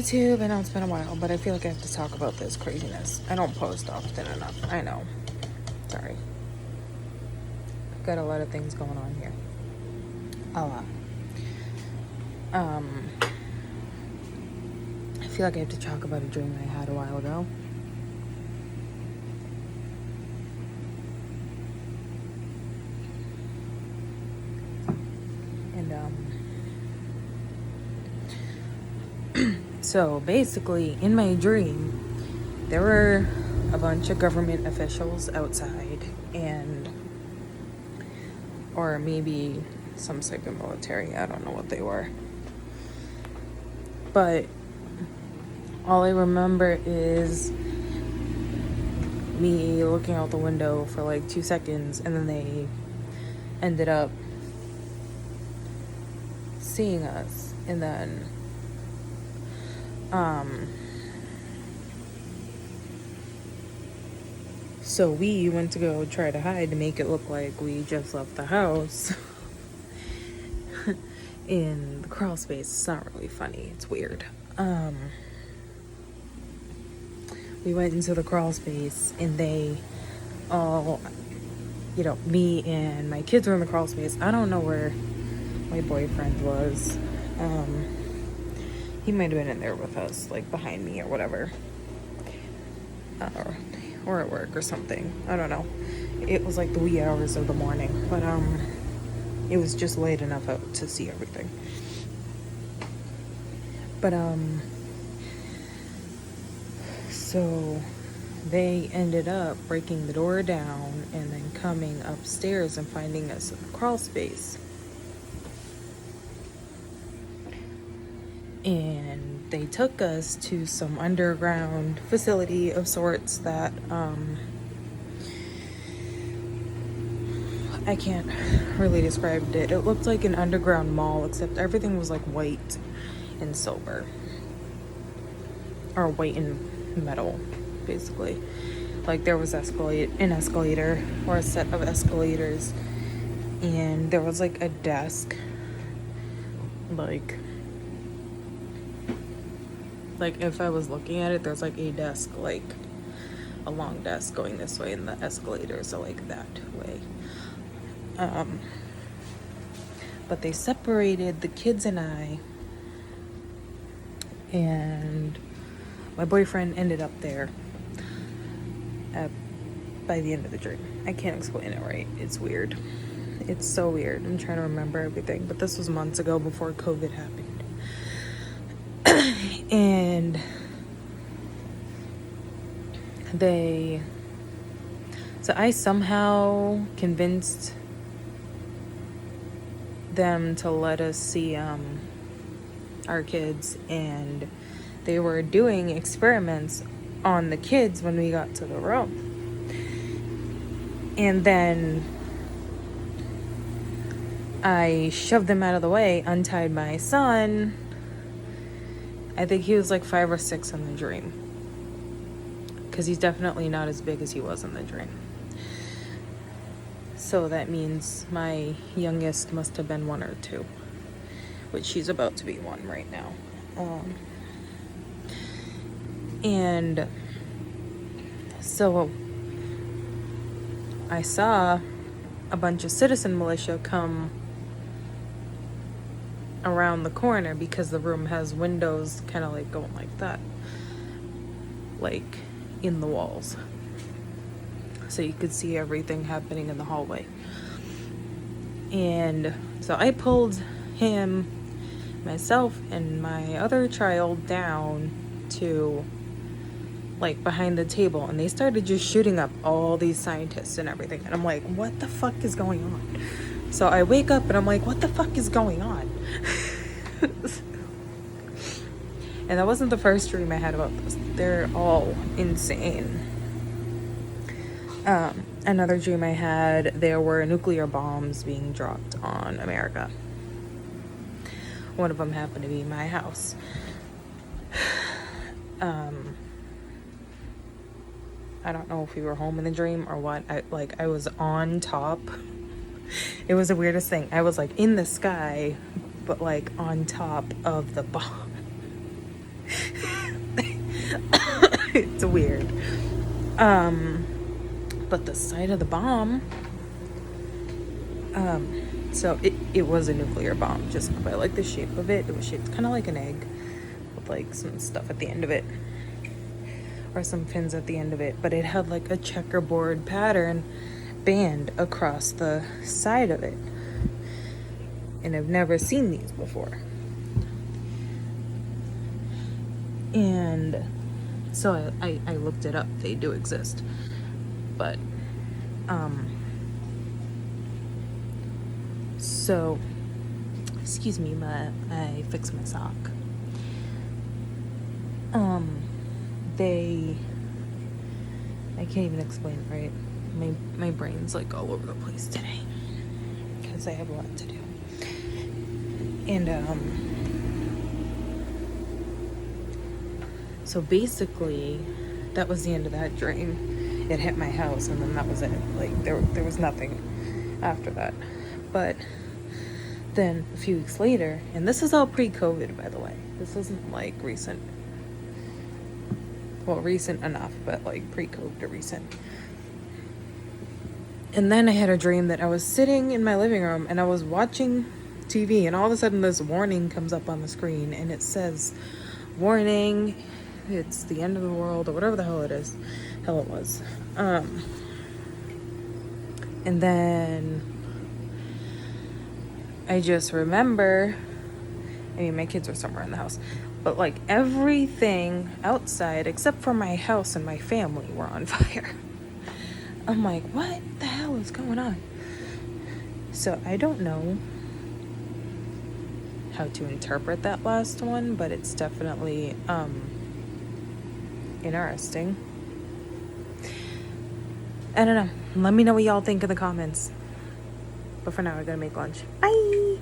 YouTube. I know it's been a while, but I feel like I have to talk about this craziness. I don't post often enough. I know. Sorry. I've got a lot of things going on here. A lot. I feel like I have to talk about a dream I had a while ago. So basically, in my dream, there were a bunch of government officials outside, or maybe some type of military. I don't know what they were. But all I remember is me looking out the window for like 2 seconds, and then they ended up seeing us, and then so we went to go try to hide to make it look like we just left the house in the crawl space. It's not really funny, it's weird. We went into the crawl space, and they all, me and my kids were in the crawl space. I don't know where my boyfriend was. He might have been in there with us, like behind me or whatever. Or at work or something. I don't know. It was like the wee hours of the morning, but it was just late enough out to see everything. But so they ended up breaking the door down and then coming upstairs and finding us in the crawl space. And they took us to some underground facility of sorts that I can't really describe it. It looked like an underground mall, except everything was like white and silver, or white and metal, basically. Like there was an escalator, or a set of escalators, and there was like a desk, like if I was looking at it, there's like a desk, like a long desk going this way, and the escalators are like that way. But they separated the kids and I, and my boyfriend ended up there by the end of the dream. I can't explain it right. It's weird. It's so weird. I'm trying to remember everything, but this was months ago before COVID happened. And so I somehow convinced them to let us see our kids, and they were doing experiments on the kids when we got to the room. And then I shoved them out of the way, untied my son. I think he was like 5 or 6 in the dream, because he's definitely not as big as he was in the dream. So that means my youngest must have been 1 or 2, which she's about to be 1 right now. And so I saw a bunch of citizen militia come around the corner, because the room has windows kind of like going like that, like in the walls, so you could see everything happening in the hallway. And so I pulled him, myself, and my other child down to like behind the table, and they started just shooting up all these scientists and everything, and I'm like, what the fuck is going on? So I wake up and I'm like, what the fuck is going on? And that wasn't the first dream I had about this. They're all insane. Another dream I had, there were nuclear bombs being dropped on America. One of them happened to be my house. I don't know if we were home in the dream or what. I was on top. It was the weirdest thing. I was like in the sky, but like on top of the bomb. It's weird. But the site of the bomb, so it was a nuclear bomb, just by like the shape of it. It was shaped kind of like an egg with like some stuff at the end of it, or some fins at the end of it, but it had like a checkerboard pattern band across the side of it. And I've never seen these before. And so I looked it up. They do exist. But, so, excuse me, I fixed my sock. I can't even explain it right. My brain's like all over the place today because I have a lot to do. And so basically that was the end of that dream. It hit my house and then that was it. Like there was nothing after that. But then a few weeks later, and this is all pre-COVID, by the way. This isn't like recent. Well, recent enough, but like pre-COVID to recent. And then I had a dream that I was sitting in my living room and I was watching TV, and all of a sudden this warning comes up on the screen and it says, warning, it's the end of the world, or whatever the hell it was. And then I just remember, I mean, my kids were somewhere in the house, but like everything outside except for my house and my family were on fire. I'm like, what the hell is going on? So I don't know how to interpret that last one, but it's definitely interesting. I don't know. Let me know what y'all think in the comments. But for now, I gotta make lunch. Bye!